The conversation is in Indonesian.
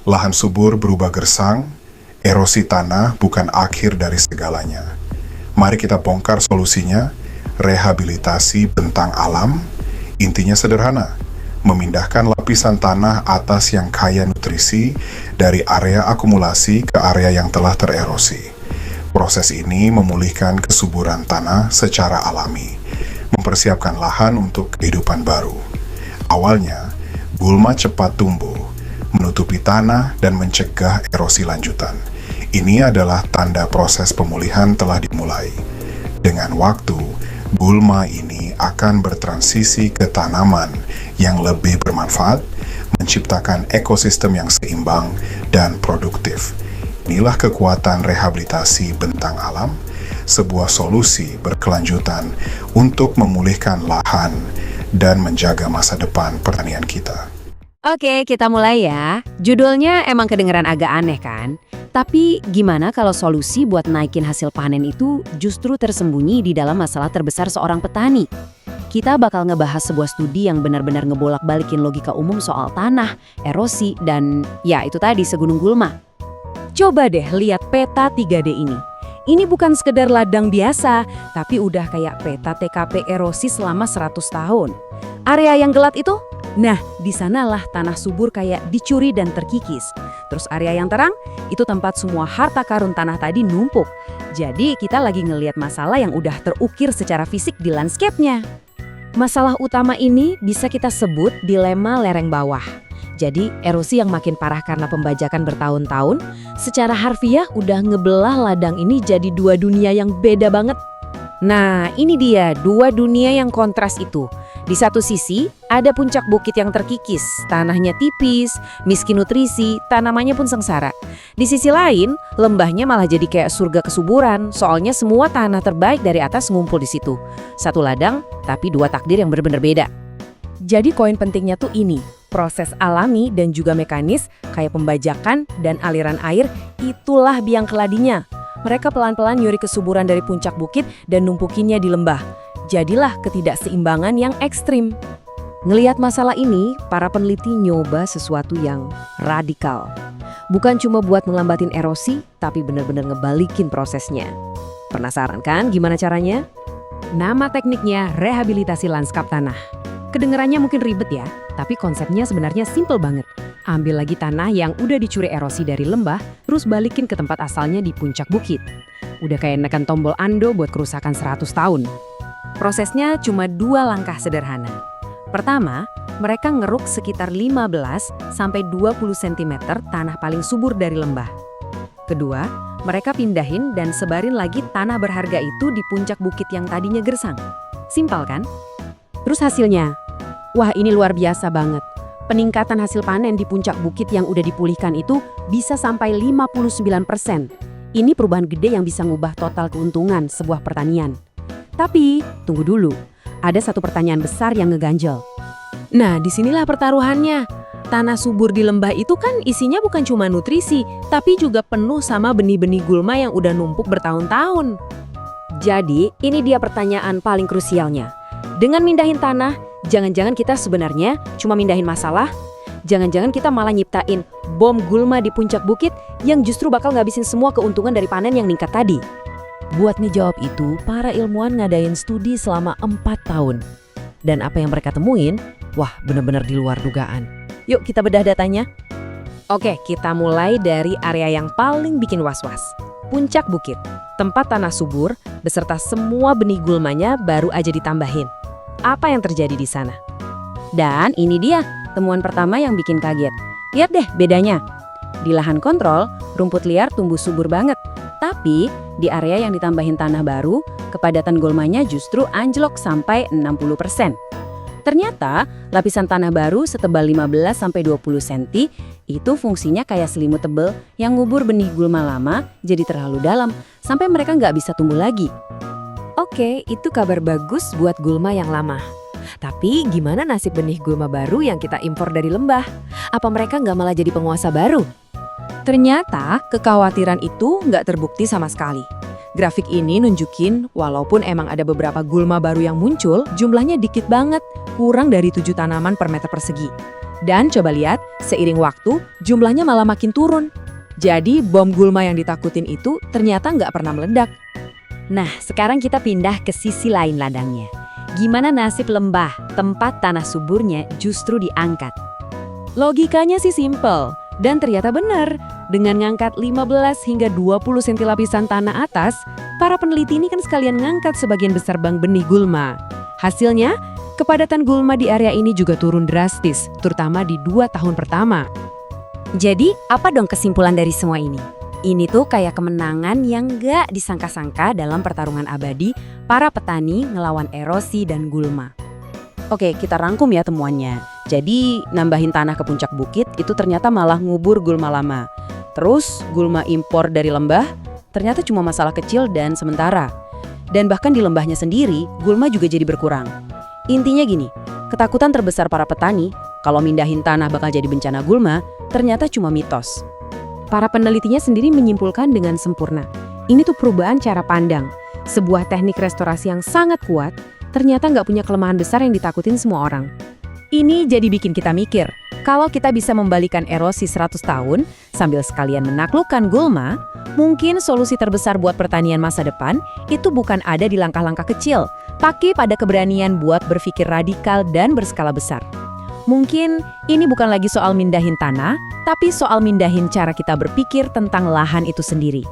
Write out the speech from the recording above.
Lahan subur berubah gersang, erosi tanah bukan akhir dari segalanya. Mari kita bongkar solusinya, rehabilitasi bentang alam. Intinya sederhana, memindahkan lapisan tanah atas yang kaya nutrisi dari area akumulasi ke area yang telah tererosi. Proses ini memulihkan kesuburan tanah secara alami, mempersiapkan lahan untuk kehidupan baru. Awalnya, gulma cepat tumbuh, menutupi tanah dan mencegah erosi lanjutan. Ini adalah tanda proses pemulihan telah dimulai. Dengan waktu, gulma ini akan bertransisi ke tanaman yang lebih bermanfaat, menciptakan ekosistem yang seimbang dan produktif. Inilah kekuatan rehabilitasi bentang alam, sebuah solusi berkelanjutan untuk memulihkan lahan dan menjaga masa depan pertanian kita. Oke, kita mulai ya. Judulnya emang kedengeran agak aneh kan? Tapi gimana kalau solusi buat naikin hasil panen itu justru tersembunyi di dalam masalah terbesar seorang petani? Kita bakal ngebahas sebuah studi yang benar-benar ngebolak-balikin logika umum soal tanah, erosi, dan ya itu tadi segunung gulma. Coba deh lihat peta 3D ini. Ini bukan sekedar ladang biasa, tapi udah kayak peta TKP erosi selama 100 tahun. Area yang gelap itu? Nah, di sanalah tanah subur kayak dicuri dan terkikis. Terus area yang terang, itu tempat semua harta karun tanah tadi numpuk. Jadi kita lagi ngelihat masalah yang udah terukir secara fisik di landscape-nya. Masalah utama ini bisa kita sebut dilema lereng bawah. Jadi erosi yang makin parah karena pembajakan bertahun-tahun, secara harfiah udah ngebelah ladang ini jadi dua dunia yang beda banget. Nah, ini dia dua dunia yang kontras itu. Di satu sisi, ada puncak bukit yang terkikis, tanahnya tipis, miskin nutrisi, tanamannya pun sengsara. Di sisi lain, lembahnya malah jadi kayak surga kesuburan, soalnya semua tanah terbaik dari atas ngumpul di situ. Satu ladang, tapi dua takdir yang benar-benar beda. Jadi koin pentingnya tuh ini, proses alami dan juga mekanis kayak pembajakan dan aliran air, itulah biang keladinya. Mereka pelan-pelan nyuri kesuburan dari puncak bukit dan numpukinnya di lembah. Jadilah ketidakseimbangan yang ekstrim. Ngelihat masalah ini, para peneliti nyoba sesuatu yang radikal. Bukan cuma buat melambatin erosi, tapi benar-benar ngebalikin prosesnya. Penasaran kan gimana caranya? Nama tekniknya rehabilitasi lanskap tanah. Kedengarannya mungkin ribet ya, tapi konsepnya sebenarnya simple banget. Ambil lagi tanah yang udah dicuri erosi dari lembah, terus balikin ke tempat asalnya di puncak bukit. Udah kayak nekan tombol ando buat kerusakan 100 tahun. Prosesnya cuma 2 langkah sederhana. Pertama, mereka ngeruk sekitar 15-20 cm tanah paling subur dari lembah. Kedua, mereka pindahin dan sebarin lagi tanah berharga itu di puncak bukit yang tadinya gersang. Simpel kan? Terus hasilnya? Wah, ini luar biasa banget. Peningkatan hasil panen di puncak bukit yang udah dipulihkan itu bisa sampai 59%. Ini perubahan gede yang bisa ngubah total keuntungan sebuah pertanian. Tapi, tunggu dulu. Ada satu pertanyaan besar yang ngeganjel. Nah, disinilah pertaruhannya. Tanah subur di lembah itu kan isinya bukan cuma nutrisi, tapi juga penuh sama benih-benih gulma yang udah numpuk bertahun-tahun. Jadi, ini dia pertanyaan paling krusialnya. Dengan mindahin tanah, jangan-jangan kita sebenarnya cuma mindahin masalah? Jangan-jangan kita malah nyiptain bom gulma di puncak bukit yang justru bakal ngabisin semua keuntungan dari panen yang ningkat tadi? Buat ngejawab itu, para ilmuwan ngadain studi selama 4 tahun. Dan apa yang mereka temuin, wah benar-benar di luar dugaan. Yuk kita bedah datanya. Oke, kita mulai dari area yang paling bikin was-was. Puncak bukit, tempat tanah subur, beserta semua benih gulmanya baru aja ditambahin. Apa yang terjadi di sana? Dan ini dia, temuan pertama yang bikin kaget. Lihat deh bedanya. Di lahan kontrol, rumput liar tumbuh subur banget. Tapi, di area yang ditambahin tanah baru, kepadatan gulmanya justru anjlok sampai 60%. Ternyata, lapisan tanah baru setebal 15-20 cm itu fungsinya kayak selimut tebel yang ngubur benih gulma lama jadi terlalu dalam, sampai mereka nggak bisa tumbuh lagi. Oke, itu kabar bagus buat gulma yang lama. Tapi gimana nasib benih gulma baru yang kita impor dari lembah? Apa mereka nggak malah jadi penguasa baru? Ternyata kekhawatiran itu nggak terbukti sama sekali. Grafik ini nunjukin walaupun emang ada beberapa gulma baru yang muncul, jumlahnya dikit banget, kurang dari 7 tanaman per meter persegi. Dan coba lihat, seiring waktu, jumlahnya malah makin turun. Jadi bom gulma yang ditakutin itu ternyata nggak pernah meledak. Nah, sekarang kita pindah ke sisi lain ladangnya. Gimana nasib lembah, tempat tanah suburnya justru diangkat? Logikanya sih simple, dan ternyata benar. Dengan ngangkat 15 hingga 20 senti lapisan tanah atas, para peneliti ini kan sekalian ngangkat sebagian besar bank benih gulma. Hasilnya, kepadatan gulma di area ini juga turun drastis, terutama di 2 tahun pertama. Jadi, apa dong kesimpulan dari semua ini? Ini tuh kayak kemenangan yang nggak disangka-sangka dalam pertarungan abadi para petani ngelawan erosi dan gulma. Oke, kita rangkum ya temuannya. Jadi, nambahin tanah ke puncak bukit itu ternyata malah ngubur gulma lama. Terus, gulma impor dari lembah ternyata cuma masalah kecil dan sementara. Dan bahkan di lembahnya sendiri, gulma juga jadi berkurang. Intinya gini, ketakutan terbesar para petani kalau mindahin tanah bakal jadi bencana gulma, ternyata cuma mitos. Para penelitinya sendiri menyimpulkan dengan sempurna. Ini tuh perubahan cara pandang. Sebuah teknik restorasi yang sangat kuat, ternyata nggak punya kelemahan besar yang ditakutin semua orang. Ini jadi bikin kita mikir, kalau kita bisa membalikan erosi 100 tahun sambil sekalian menaklukkan gulma, mungkin solusi terbesar buat pertanian masa depan itu bukan ada di langkah-langkah kecil, tapi pada keberanian buat berpikir radikal dan berskala besar. Mungkin ini bukan lagi soal mindahin tanah, tapi soal mindahin cara kita berpikir tentang lahan itu sendiri.